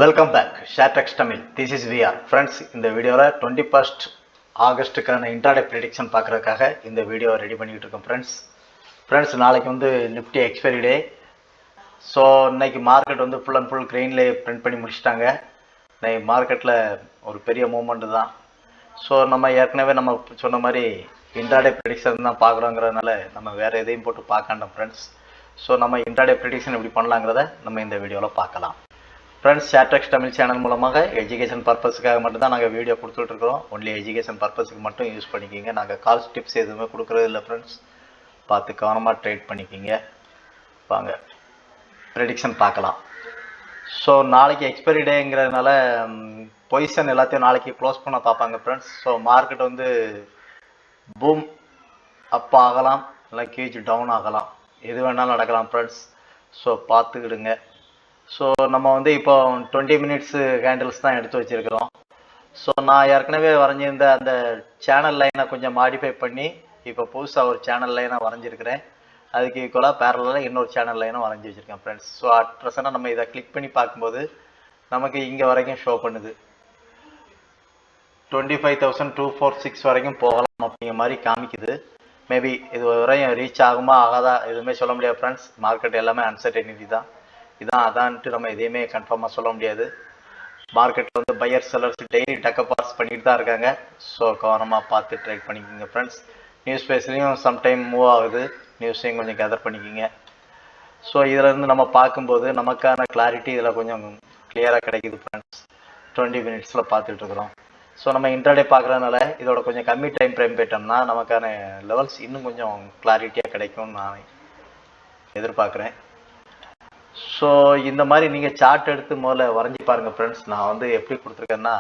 Welcome back ஷேர்டெக்ஸ் Tamil. This is VR friends. இந்த வீடியோவில் 21st ஆகஸ்ட்டுக்கான இன்ட்ராடே ப்ரெடிக்ஷன் பார்க்குறதுக்காக இந்த வீடியோ ரெடி பண்ணிக்கிட்டு இருக்கோம் ஃப்ரெண்ட்ஸ் நாளைக்கு வந்து நிஃப்டி எக்ஸ்பைரி டே. ஸோ இன்னைக்கு மார்க்கெட் வந்து ஃபுல் அண்ட் ஃபுல் க்ரீன்லேயே பிரிண்ட் பண்ணி முடிச்சிட்டாங்க. இன்னைக்கு மார்க்கெட்டில் ஒரு பெரிய மூமெண்ட்டு தான். ஸோ நம்ம ஏற்கனவே நம்ம சொன்ன மாதிரி இன்ட்ராடே ப்ரெடிக்ஷன் தான் பார்க்குறோங்கிறதுனால நம்ம வேறு எதையும் போட்டு பார்க்காண்டோம் ஃப்ரெண்ட்ஸ். ஸோ நம்ம இன்ட்ராடே ப்ரெடிக்ஷன் எப்படி பண்ணலாங்கிறத நம்ம இந்த வீடியோவில் பார்க்கலாம் ஃப்ரெண்ட்ஸ். ஷேர்டெக்ஸ் தமிழ் சேனல் மூலமாக எஜுகேஷன் பர்பஸுக்காக மட்டும் தான் நாங்கள் வீடியோ கொடுத்துட்ருக்கோம். ஒன்லி எஜுகேஷன் பர்பஸுக்கு மட்டும் யூஸ் பண்ணிக்கிங்க. நாங்கள் கால்ஸ் டிப்ஸ் எதுவுமே கொடுக்குறது இல்லை ஃப்ரெண்ட்ஸ். பார்த்து கவனமாக ட்ரேட் பண்ணிக்கிங்க. வாங்க ப்ரெடிக்ஷன் பார்க்கலாம். ஸோ நாளைக்கு எக்ஸ்பைரி டேங்கிறதுனால பொசிஷன் எல்லாத்தையும் நாளைக்கு க்ளோஸ் பண்ண பார்ப்பாங்க ஃப்ரெண்ட்ஸ். ஸோ மார்க்கெட் வந்து பூம் அப் ஆகலாம், இல்லை கீழ் டவுன் ஆகலாம், எது வேணாலும் நடக்கலாம் ஃப்ரெண்ட்ஸ். ஸோ பார்த்துக்கிடுங்க. ஸோ நம்ம வந்து இப்போ 20 மினிட்ஸு கேண்டில்ஸ் தான் எடுத்து வச்சுருக்கிறோம். ஸோ நான் ஏற்கனவே வரைஞ்சிருந்த அந்த சேனல் லைனை கொஞ்சம் மாடிஃபை பண்ணி இப்போ புதுசாக ஒரு சேனல் லைனை வரைஞ்சிருக்கிறேன். அதுக்கு ஈக்குவலாக பேரலாக இன்னொரு சேனல் லைனும் வரைஞ்சி வச்சுருக்கேன் ஃப்ரெண்ட்ஸ். ஸோ அட் ப்ரெசென்ட்டாக நம்ம இதை கிளிக் பண்ணி பார்க்கும்போது நமக்கு இங்கே வரைக்கும் ஷோ பண்ணுது. 25,246 வரைக்கும் போகலாம் அப்படிங்கிற மாதிரி காமிக்குது. மேபி இது வரையும் ரீச் ஆகுமா ஆகாதா எதுவுமே சொல்ல முடியாது ஃப்ரெண்ட்ஸ். மார்க்கெட் எல்லாமே அன்சர்டனிட்டி தான். இதான் அதான்ட்டு நம்ம எதையுமே கன்ஃபார்மாக சொல்ல முடியாது. மார்க்கெட்டில் வந்து பையர் செல்லர்ஸ் டெய்லி டக்கப் பாஸ் பண்ணிட்டு தான் இருக்காங்க. ஸோ கவனமாக பார்த்து ட்ரேட் பண்ணிக்கோங்க ஃப்ரெண்ட்ஸ். நியூஸ் பேஸ்லேயும் சம்டைம் மூவ் ஆகுது, நியூஸையும் கொஞ்சம் கேதர் பண்ணிக்கோங்க. ஸோ இதில் இருந்து நம்ம பார்க்கும்போது நமக்கான கிளாரிட்டி இதில் கொஞ்சம் கிளியராக கிடைக்குது ஃப்ரெண்ட்ஸ். 20 மினிட்ஸில் பார்த்துட்ருக்குறோம். ஸோ நம்ம இன்ட்ராடே பார்க்குறதுனால இதோட கொஞ்சம் கம்மி டைம் ஃப்ரேம் போயிட்டோம்னா நமக்கான லெவல்ஸ் இன்னும் கொஞ்சம் கிளாரிட்டியாக கிடைக்கும்னு நான் எதிர்பார்க்குறேன். ஸோ இந்த மாதிரி நீங்கள் சார்ட் எடுத்து முதல்ல வரைஞ்சி பாருங்கள் ஃப்ரெண்ட்ஸ். நான் வந்து எப்படி கொடுத்துருக்கேன்னா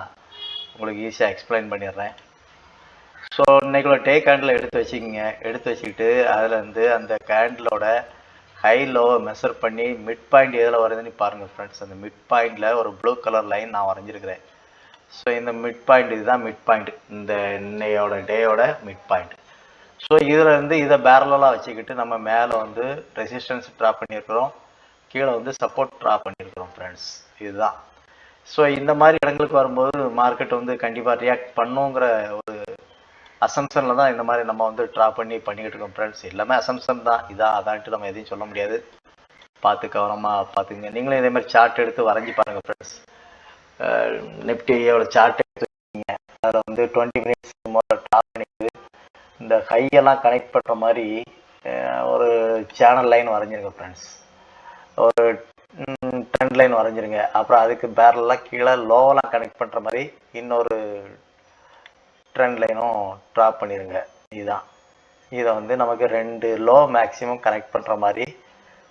உங்களுக்கு ஈஸியாக எக்ஸ்பிளைன் பண்ணிடுறேன். ஸோ இன்றைக்குள்ள டே கேண்டில் எடுத்து வச்சுக்கிங்க. எடுத்து வச்சுக்கிட்டு அதில் வந்து அந்த கேண்டிலோட ஹை லோவை மெஷர் பண்ணி மிட் பாயிண்ட் எதில் வருதுன்னு பாருங்கள் ஃப்ரெண்ட்ஸ். அந்த மிட் பாயிண்டில் ஒரு ப்ளூ கலர் லைன் நான் வரைஞ்சிருக்கிறேன். ஸோ இந்த மிட் பாயிண்ட் இதுதான் மிட் பாயிண்ட், இந்த இன்னையோட டேயோட மிட் பாயிண்ட். ஸோ இதில் இருந்து இதை பேரலாக வச்சுக்கிட்டு நம்ம மேலே வந்து ரெசிஸ்டன்ஸ் ட்ரா பண்ணியிருக்கிறோம், கீழே வந்து சப்போர்ட் ட்ரா பண்ணியிருக்கிறோம் ஃப்ரெண்ட்ஸ். இதுதான். ஸோ இந்த மாதிரி இடங்களுக்கு வரும்போது மார்க்கெட் வந்து கண்டிப்பாக ரியாக்ட் பண்ணுங்கிற ஒரு அசம்ஷனில் தான் இந்த மாதிரி நம்ம வந்து ட்ரா பண்ணிக்கிட்டு இருக்கோம் ஃப்ரெண்ட்ஸ். எல்லாமே அசம்ஷன் தான். இதான் அதான்ட்டு நம்ம எதையும் சொல்ல முடியாது. பார்த்து கவனமாக பார்த்துங்க. நீங்களும் இதே மாதிரி சார்ட் எடுத்து வரைஞ்சி பாருங்கள் ஃப்ரெண்ட்ஸ். நிஃப்டியோட சார்ட் எடுத்து வச்சுக்கிங்க. அதில் வந்து 20 மினிட்ஸ் ட்ரா பண்ணிக்குது. இந்த ஹையெல்லாம் கனெக்ட் பண்ணுற மாதிரி ஒரு சேனல் லைன் வரைஞ்சிருங்க ஃப்ரெண்ட்ஸ். ஒரு ட்ரெண்ட் லைன் வரைஞ்சிருங்க. அப்புறம் அதுக்கு பேரலாக கீழே லோவெல்லாம் கனெக்ட் பண்ணுற மாதிரி இன்னொரு ட்ரெண்ட் லைனும் ட்ரா பண்ணிடுங்க. இதுதான். இதை வந்து நமக்கு 2 லோ மேக்ஸிமம் கனெக்ட் பண்ணுற மாதிரி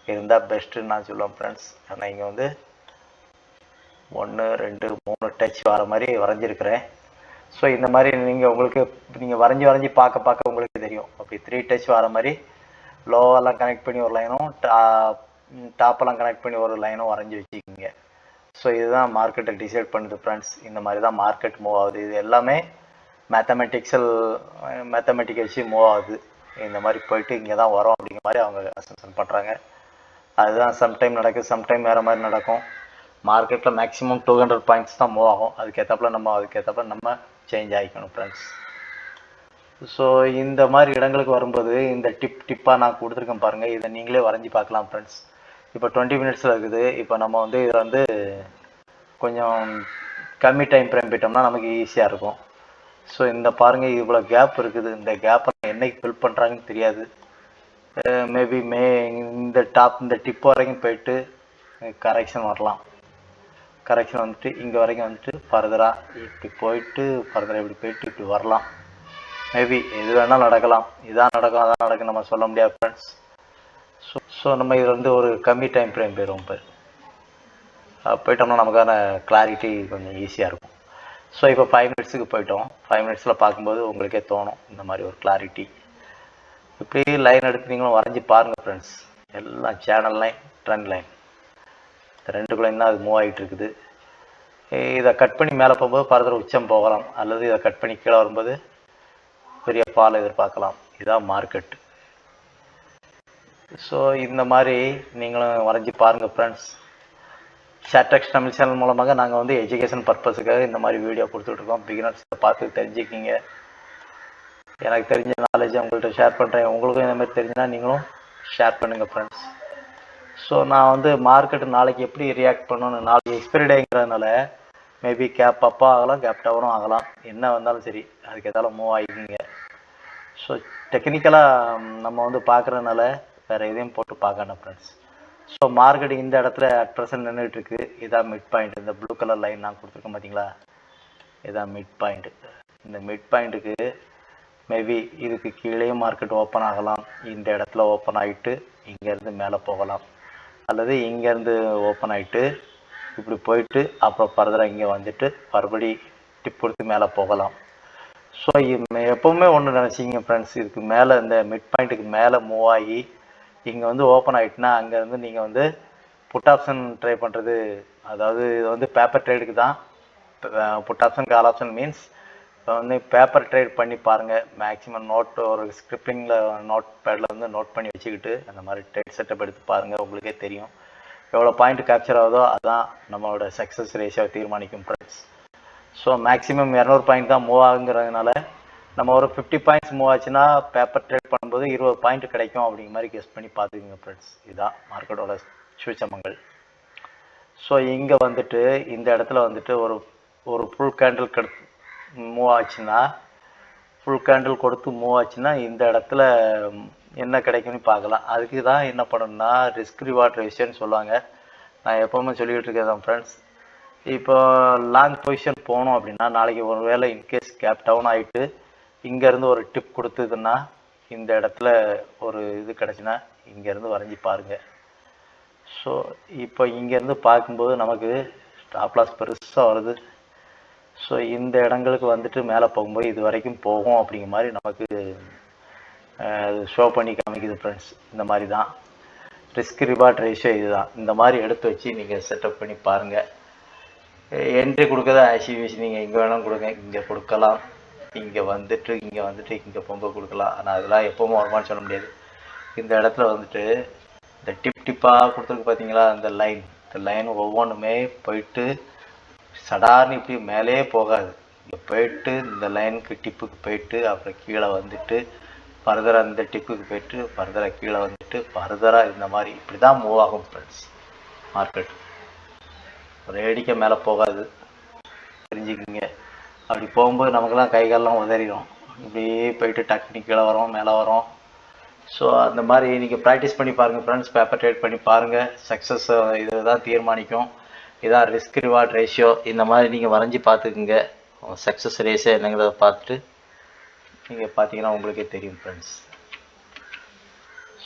இருந்தால் பெஸ்ட்டுன்னு நான் சொல்லுவேன் ஃப்ரெண்ட்ஸ். ஆனால் இங்கே வந்து 1 2 3 டச் வர மாதிரி வரைஞ்சிருக்கிறேன். ஸோ இந்த மாதிரி நீங்கள் வரைஞ்சி பார்க்க உங்களுக்கு தெரியும். அப்படி 3 டச் வர மாதிரி லோவெல்லாம் கனெக்ட் பண்ணி ஒரு லைனும் டாப்பெல்லாம் கனெக்ட் பண்ணி ஒரு லைனும் வரைஞ்சி வச்சுக்கிங்க. ஸோ இதுதான் மார்க்கெட்டை டிசைட் பண்ணுது ஃப்ரெண்ட்ஸ். இந்த மாதிரி தான் மார்க்கெட் மூவ் ஆகுது. இது எல்லாமே மேத்தமெட்டிக் வச்சு மூவ் ஆகுது. இந்த மாதிரி போயிட்டு இங்கே தான் வரும் அப்படிங்கிற மாதிரி அவங்க அசம்ஷன் பண்ணுறாங்க. அதுதான் சம்டைம் நடக்குது, சம்டைம் வேறு மாதிரி நடக்கும். மார்க்கெட்டில் மேக்ஸிமம் 200 பாயிண்ட்ஸ் தான் மூவ் ஆகும். அதுக்கேற்றப்பல நம்ம சேஞ்ச் ஆகிக்கணும் ஃப்ரெண்ட்ஸ். ஸோ இந்த மாதிரி இடங்களுக்கு வரும்போது இந்த டிப்பாக நான் கொடுத்துருக்கேன் பாருங்கள். இதை நீங்களே வரைஞ்சி பார்க்கலாம் ஃப்ரெண்ட்ஸ். இப்போ 20 மினிட்ஸில் இருக்குது. இப்போ நம்ம வந்து இதில் வந்து கொஞ்சம் கம்மி டைம் ஃப்ரேம் போயிட்டோம்னா நமக்கு ஈஸியாக இருக்கும். ஸோ இந்த பாருங்கள், இவ்வளோ கேப் இருக்குது. இந்த கேப்பை என்னைக்கு ஃபில் பண்ணுறாங்கன்னு தெரியாது. மேபி இந்த டிப் வரைக்கும் போயிட்டு கரெக்ஷன் வரலாம். கரெக்ஷன் வந்துட்டு இங்கே வரைக்கும் வந்துட்டு ஃபர்தராக இப்படி போயிட்டு ஃபர்தராக இப்படி போயிட்டு இப்படி வரலாம். மேபி எது வேணாலும் நடக்கலாம். இதான் நடக்கும் அதான் நடக்கும் நம்ம சொல்ல முடியாது ஃப்ரெண்ட்ஸ். ஸோ நம்ம இதில் வந்து ஒரு கம்மி டைம் ஃப்ரேம் போயிடும். போயிட்டோம்னா நமக்கான கிளாரிட்டி கொஞ்சம் ஈஸியாக இருக்கும். ஸோ இப்போ 5 மினிட்ஸுக்கு போயிட்டோம். 5 மினிட்ஸில் பார்க்கும்போது உங்களுக்கே தோணும் இந்த மாதிரி ஒரு கிளாரிட்டி. இப்படி லைன் எடுத்து நீங்களும் வரைஞ்சி பாருங்கள் ஃப்ரெண்ட்ஸ். எல்லாம் சேனல் லைன், ட்ரெண்ட் லைன், இந்த 2 லைன் தான் அது மூவ் ஆகிட்டு இருக்குது. இதை கட் பண்ணி மேலே போகும்போது ஃபர்தர் உச்சம் போகலாம், அல்லது இதை கட் பண்ணி கீழே வரும்போது பெரிய ஃபால் எதிர்பார்க்கலாம். இதுதான் மார்க்கெட். ஸோ இந்த மாதிரி நீங்களும் வரைஞ்சி பாருங்கள் ஃப்ரெண்ட்ஸ். ஷார்டெக்ஸ் தமிழ் சேனல் மூலமாக நாங்கள் வந்து எஜுகேஷன் பர்பஸுக்காக இந்த மாதிரி வீடியோ கொடுத்துட்ருக்கோம். பிகினர்ஸ் பார்த்து தெரிஞ்சுக்கிங்க. எனக்கு தெரிஞ்ச நாலேஜ் உங்கள்கிட்ட ஷேர் பண்ணுறேன். உங்களுக்கும் இந்த மாதிரி தெரிஞ்சுன்னா நீங்களும் ஷேர் பண்ணுங்கள் ஃப்ரெண்ட்ஸ். ஸோ நான் வந்து மார்க்கெட்டு நாளைக்கு எப்படி ரியாக்ட் பண்ணணும், நாளைக்கு எக்ஸ்பைரி டேங்கிறதுனால மேபி கேப் அப்பாக ஆகலாம், கேப் டவுனும் ஆகலாம். என்ன வந்தாலும் சரி அதுக்கு எதாலும் மூவ் ஆகிக்கிங்க. ஸோ டெக்னிக்கலாக நம்ம வந்து பார்க்குறதுனால வேறு எதையும் போட்டு பார்க்கணும் ஃப்ரெண்ட்ஸ். ஸோ மார்க்கெட் இந்த இடத்துல அட் ப்ரெசன்ட் நின்றுட்டுருக்கு. இதான் மிட் பாயிண்ட். இந்த ப்ளூ கலர் லைன் நான் கொடுத்துருக்கேன் பார்த்தீங்களா, இதான் மிட் பாயிண்ட்டு. இந்த மிட் பாயிண்ட்டுக்கு மேபி இதுக்கு கீழேயும் மார்க்கெட் ஓப்பன் ஆகலாம். இந்த இடத்துல ஓப்பன் ஆகிட்டு இங்கேருந்து மேலே போகலாம், அல்லது இங்கேருந்து ஓப்பன் ஆகிட்டு இப்படி போயிட்டு அப்புறம் ஃபர்தராக இங்கே வந்துட்டு மறுபடி டிப் கொடுத்து மேலே போகலாம். ஸோ எப்போவுமே ஒன்று நினச்சிங்க ஃப்ரெண்ட்ஸ், இதுக்கு மேலே இந்த மிட் பாயிண்ட்டுக்கு மேலே மூவ் ஆகி இங்கே வந்து ஓப்பன் ஆகிட்டுனா அங்கேருந்து நீங்கள் வந்து புட் ஆப்ஷன் ட்ரை பண்ணுறது, அதாவது இது வந்து பேப்பர் ட்ரேடுக்கு தான். Put option call option means இப்போ வந்து பேப்பர் ட்ரேட் பண்ணி பாருங்கள். மேக்ஸிமம் நோட் ஒரு ஸ்கிரிப்டிங்கில் நோட் பேடில் வந்து நோட் பண்ணி வச்சுக்கிட்டு அந்த மாதிரி ட்ரேட் செட்டப் எடுத்து பாருங்கள். உங்களுக்கே தெரியும் எவ்வளோ பாயிண்ட் கேப்சர் ஆகுதோ அதுதான் நம்மளோட சக்ஸஸ் ரேஷியோ தீர்மானிக்கும் ஃப்ரெண்ட்ஸ். ஸோ மேக்ஸிமம் 200 பாயிண்ட் தான் மூவ் ஆகுங்கிறதுனால நம்ம ஒரு 50 பாயிண்ட்ஸ் மூவ் ஆச்சுன்னா பேப்பர் ட்ரேட் பண்ணும்போது 20 பாயிண்ட் கிடைக்கும் அப்படிங்கிற மாதிரி கெஸ் பண்ணி பார்த்துக்குங்க ஃப்ரெண்ட்ஸ். இதுதான் மார்க்கெட்டோட சூச்சமங்கள். ஸோ இங்கே வந்துட்டு இந்த இடத்துல வந்துட்டு ஒரு ஃபுல் கேண்டில் மூவ் ஆச்சுன்னா, ஃபுல் கேண்டில் கொடுத்து மூவ் ஆச்சுன்னா இந்த இடத்துல என்ன கிடைக்கும்னு பார்க்கலாம். அதுக்கு தான் என்ன பண்ணணும்னா ரிஸ்க் ரிவார்ட் ரேஷியோன்னு சொல்லுவாங்க. நான் எப்போவுமே சொல்லிகிட்டு இருக்கேன் ஃப்ரெண்ட்ஸ். இப்போ லாங் பொசிஷன் போகணும் அப்படின்னா நாளைக்கு ஒரு வேளை இன்கேஸ் கேப் டவுன் ஆகிட்டு இங்கேருந்து ஒரு டிப் கொடுத்ததுன்னா இந்த இடத்துல ஒரு இது கிடச்சுன்னா இங்கேருந்து வரைஞ்சி பாருங்கள். ஸோ இப்போ இங்கேருந்து பார்க்கும்போது நமக்கு ஸ்டாப் லாஸ் பெருசாக வருது. ஸோ இந்த இடங்களுக்கு வந்துட்டு மேலே போகும்போது இது வரைக்கும் போகும் அப்படிங்கிற மாதிரி நமக்கு ஷோ பண்ணி காமிக்குது ஃப்ரெண்ட்ஸ். இந்த மாதிரி தான் ரிஸ்க் ரிவார்ட் ரேஷியோ இதுதான். இந்த மாதிரி எடுத்து வச்சு நீங்கள் செட்டப் பண்ணி பாருங்கள். என்ட்ரி கொடுக்கறத ஆக்சிவேஷன் நீங்கள் எங்கே வேணாலும் கொடுங்க. இங்கே கொடுக்கலாம், இங்கே வந்துட்டு இங்கே பொங்க கொடுக்கலாம். ஆனால் அதெல்லாம் எப்போவும் வருமானு சொல்ல முடியாது. இந்த இடத்துல வந்துட்டு இந்த டிப்பாக கொடுத்துருக்கு பார்த்தீங்களா, இந்த லைன் ஒவ்வொன்றுமே போயிட்டு சடார்னு இப்படி மேலே போகாது. இங்கே போயிட்டு இந்த லைனுக்கு டிப்புக்கு போயிட்டு அப்புறம் கீழே வந்துட்டு ஃபர்தராக இந்த டிப்புக்கு போயிட்டு ஃபர்தராக கீழே வந்துட்டு ஃபர்தராக இந்த மாதிரி இப்படி தான் மூவ் ஆகும் ஃப்ரெண்ட்ஸ். மார்க்கெட் ரேடிக்க மேலே போகாது, தெரிஞ்சுக்கிங்க. அப்படி போகும்போது நமக்கெல்லாம் கை காலெலாம் உதறிடும். இப்படியே போயிட்டு டக்குனு கீழே வரோம், மேலே வரோம். ஸோ அந்த மாதிரி நீங்கள் ப்ராக்டிஸ் பண்ணி பாருங்கள் ஃப்ரெண்ட்ஸ். பேப்பர் ட்ரேட் பண்ணி பாருங்கள். சக்ஸஸ் இது தான் தீர்மானிக்கும். இதான் ரிஸ்க் ரிவார்ட் ரேஷியோ. இந்த மாதிரி நீங்கள் வரைஞ்சி பார்த்துக்குங்க. சக்ஸஸ் ரேஷியோ என்னங்கிறத பார்த்துட்டு நீங்கள் பார்த்தீங்கன்னா உங்களுக்கே தெரியும் ஃப்ரெண்ட்ஸ்.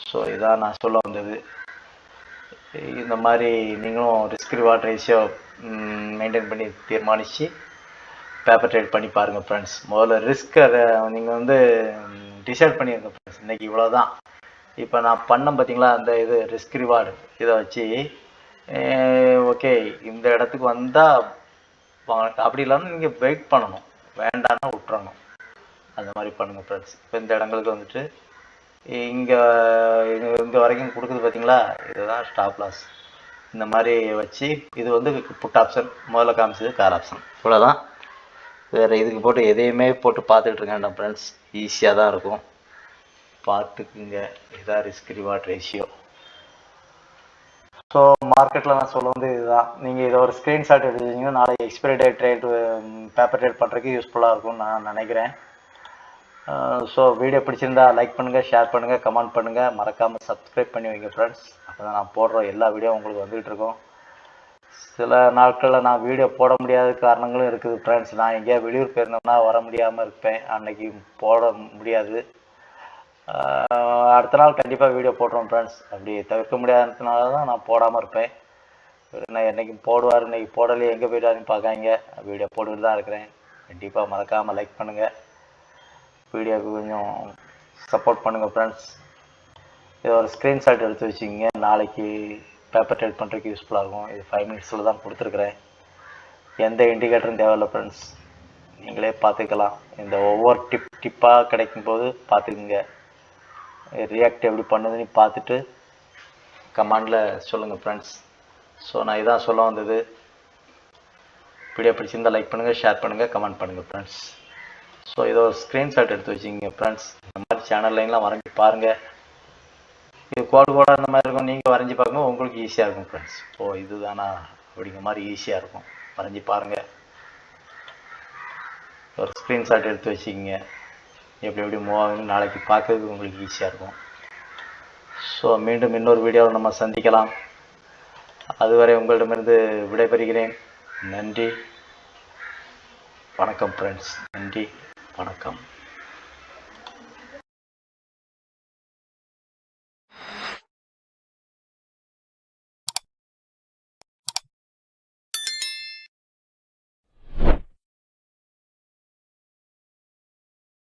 ஸோ இதான் நான் சொல்ல வந்தது. இந்த மாதிரி நீங்களும் ரிஸ்க் ரிவார்ட் ரேஷியோ மெயின்டைன் பண்ணி தீர்மானித்து பேப்பர் ட்ரேட் பண்ணி பாருங்கள் ஃப்ரெண்ட்ஸ். முதல்ல ரிஸ்க்கை நீங்கள் வந்து டிசைட் பண்ணிடுங்க ஃப்ரெண்ட்ஸ். இன்றைக்கி இவ்வளோ தான். இப்போ நான் பண்ண பார்த்தீங்களா அந்த இது ரிஸ்க் ரிவார்டு, இதை வச்சு ஓகே இந்த இடத்துக்கு வந்தால் அப்படி இல்லாமல் நீங்கள் வெயிட் பண்ணணும், வேண்டான்னா விட்டுறணும். அந்த மாதிரி பண்ணுங்கள் ஃப்ரெண்ட்ஸ். இப்போ இந்த இடங்களுக்கு வந்துட்டு இங்கே வரைக்கும் கொடுக்குது பார்த்தீங்களா, இதுதான் ஸ்டாப் லாஸ். இந்த மாதிரி வச்சு இது வந்து புட் ஆப்ஷன் முதல்ல காமிச்சது, கால் ஆப்ஷன். இவ்வளோதான். வேறு இதுக்கு போட்டு எதையுமே போட்டு பார்த்துட்டு இருக்கேன் ஃப்ரெண்ட்ஸ். ஈஸியாக தான் இருக்கும், பார்த்துக்குங்க. இதான் ரிஸ்க் ரிவார்ட் ரேஷியோ. ஸோ மார்க்கெட்டில் நான் சொல்ல வந்து இதுதான். நீங்கள் இதை ஒரு ஸ்க்ரீன்ஷாட் எடுத்தீங்கன்னா நாளைக்கு எக்ஸ்பைரி டேட் பேப்பர் ட்ரேட் பண்ணுறதுக்கு யூஸ்ஃபுல்லாக இருக்கும்னு நான் நினைக்கிறேன். ஸோ வீடியோ பிடிச்சிருந்தா லைக் பண்ணுங்கள், ஷேர் பண்ணுங்கள், கமெண்ட் பண்ணுங்கள். மறக்காமல் சப்ஸ்கிரைப் பண்ணி வைங்க ஃப்ரெண்ட்ஸ். அப்போ தான் நான் போடுற எல்லா வீடியோ உங்களுக்கு வந்துகிட்டு இருக்கோம். சில நாட்களில் நான் வீடியோ போட முடியாத காரணங்களும் இருக்குது ஃப்ரெண்ட்ஸ். நான் எங்கேயா வெளியூர் போயிருந்தோம்னா வர முடியாமல் இருப்பேன், அன்னைக்கு போட முடியாது. அடுத்த நாள் கண்டிப்பாக வீடியோ போட்டுருவோம் ஃப்ரெண்ட்ஸ். அப்படி தவிர்க்க முடியாததுனால தான் நான் போடாமல் இருப்பேன். நான் என்றைக்கும் போடுவார், இன்றைக்கி போடலையே எங்கே போய்ட்டாருன்னு பார்க்காங்க. வீடியோ போட்டுக்கிட்டு தான் இருக்கிறேன். கண்டிப்பாக மறக்காமல் லைக் பண்ணுங்கள், வீடியோவுக்கு கொஞ்சம் சப்போர்ட் பண்ணுங்கள் ஃப்ரெண்ட்ஸ். இதை ஒரு ஸ்க்ரீன்ஷாட் எடுத்து வச்சுக்கிங்க. நாளைக்கு பேப்பர் ட்ரேட் பண்ணுறதுக்கு யூஸ்ஃபுல்லாக இருக்கும். இது 5 மினிட்ஸில் தான் கொடுத்துருக்குறேன். எந்த இண்டிகேட்டரும் தேவையில்லை ஃப்ரெண்ட்ஸ், நீங்களே பார்த்துக்கலாம். இந்த ஒவ்வொரு டிப்பாக கிடைக்கும்போது பார்த்துக்குங்க. ரியாக்ட் எப்படி பண்ணுதுன்னு பார்த்துட்டு கமெண்டில் சொல்லுங்கள் ஃப்ரெண்ட்ஸ். ஸோ நான் இதான் சொல்ல வந்தது. வீடியோ பிடிச்சிருந்தால் லைக் பண்ணுங்கள், ஷேர் பண்ணுங்கள், கமெண்ட் பண்ணுங்கள் ஃப்ரெண்ட்ஸ். ஸோ இதை ஒரு ஸ்க்ரீன்ஷாட் எடுத்து வச்சுக்கிங்க ஃப்ரெண்ட்ஸ். இந்த மாதிரி சேனல் லைன்லாம் வரைஞ்சி பாருங்கள். இது கோடு அந்த மாதிரி இருக்கும், நீங்கள் வரைஞ்சி பாருங்க, உங்களுக்கு ஈஸியாக இருக்கும் ஃப்ரெண்ட்ஸ். ஸோ இதுதானா அப்படிங்கிற மாதிரி ஈஸியாக இருக்கும், வரைஞ்சி பாருங்கள். ஒரு ஸ்க்ரீன்ஷாட் எடுத்து வச்சுக்கிங்க, எப்படி மூவ் ஆகுதுன்னு நாளைக்கு பார்க்கறதுக்கு உங்களுக்கு ஈஸியாக இருக்கும். ஸோ மீண்டும் இன்னொரு வீடியோவில் நம்ம சந்திக்கலாம். அதுவரை உங்களிடமிருந்து விடைபெறுகிறேன். நன்றி, வணக்கம் ஃப்ரெண்ட்ஸ். நன்றி, வணக்கம்.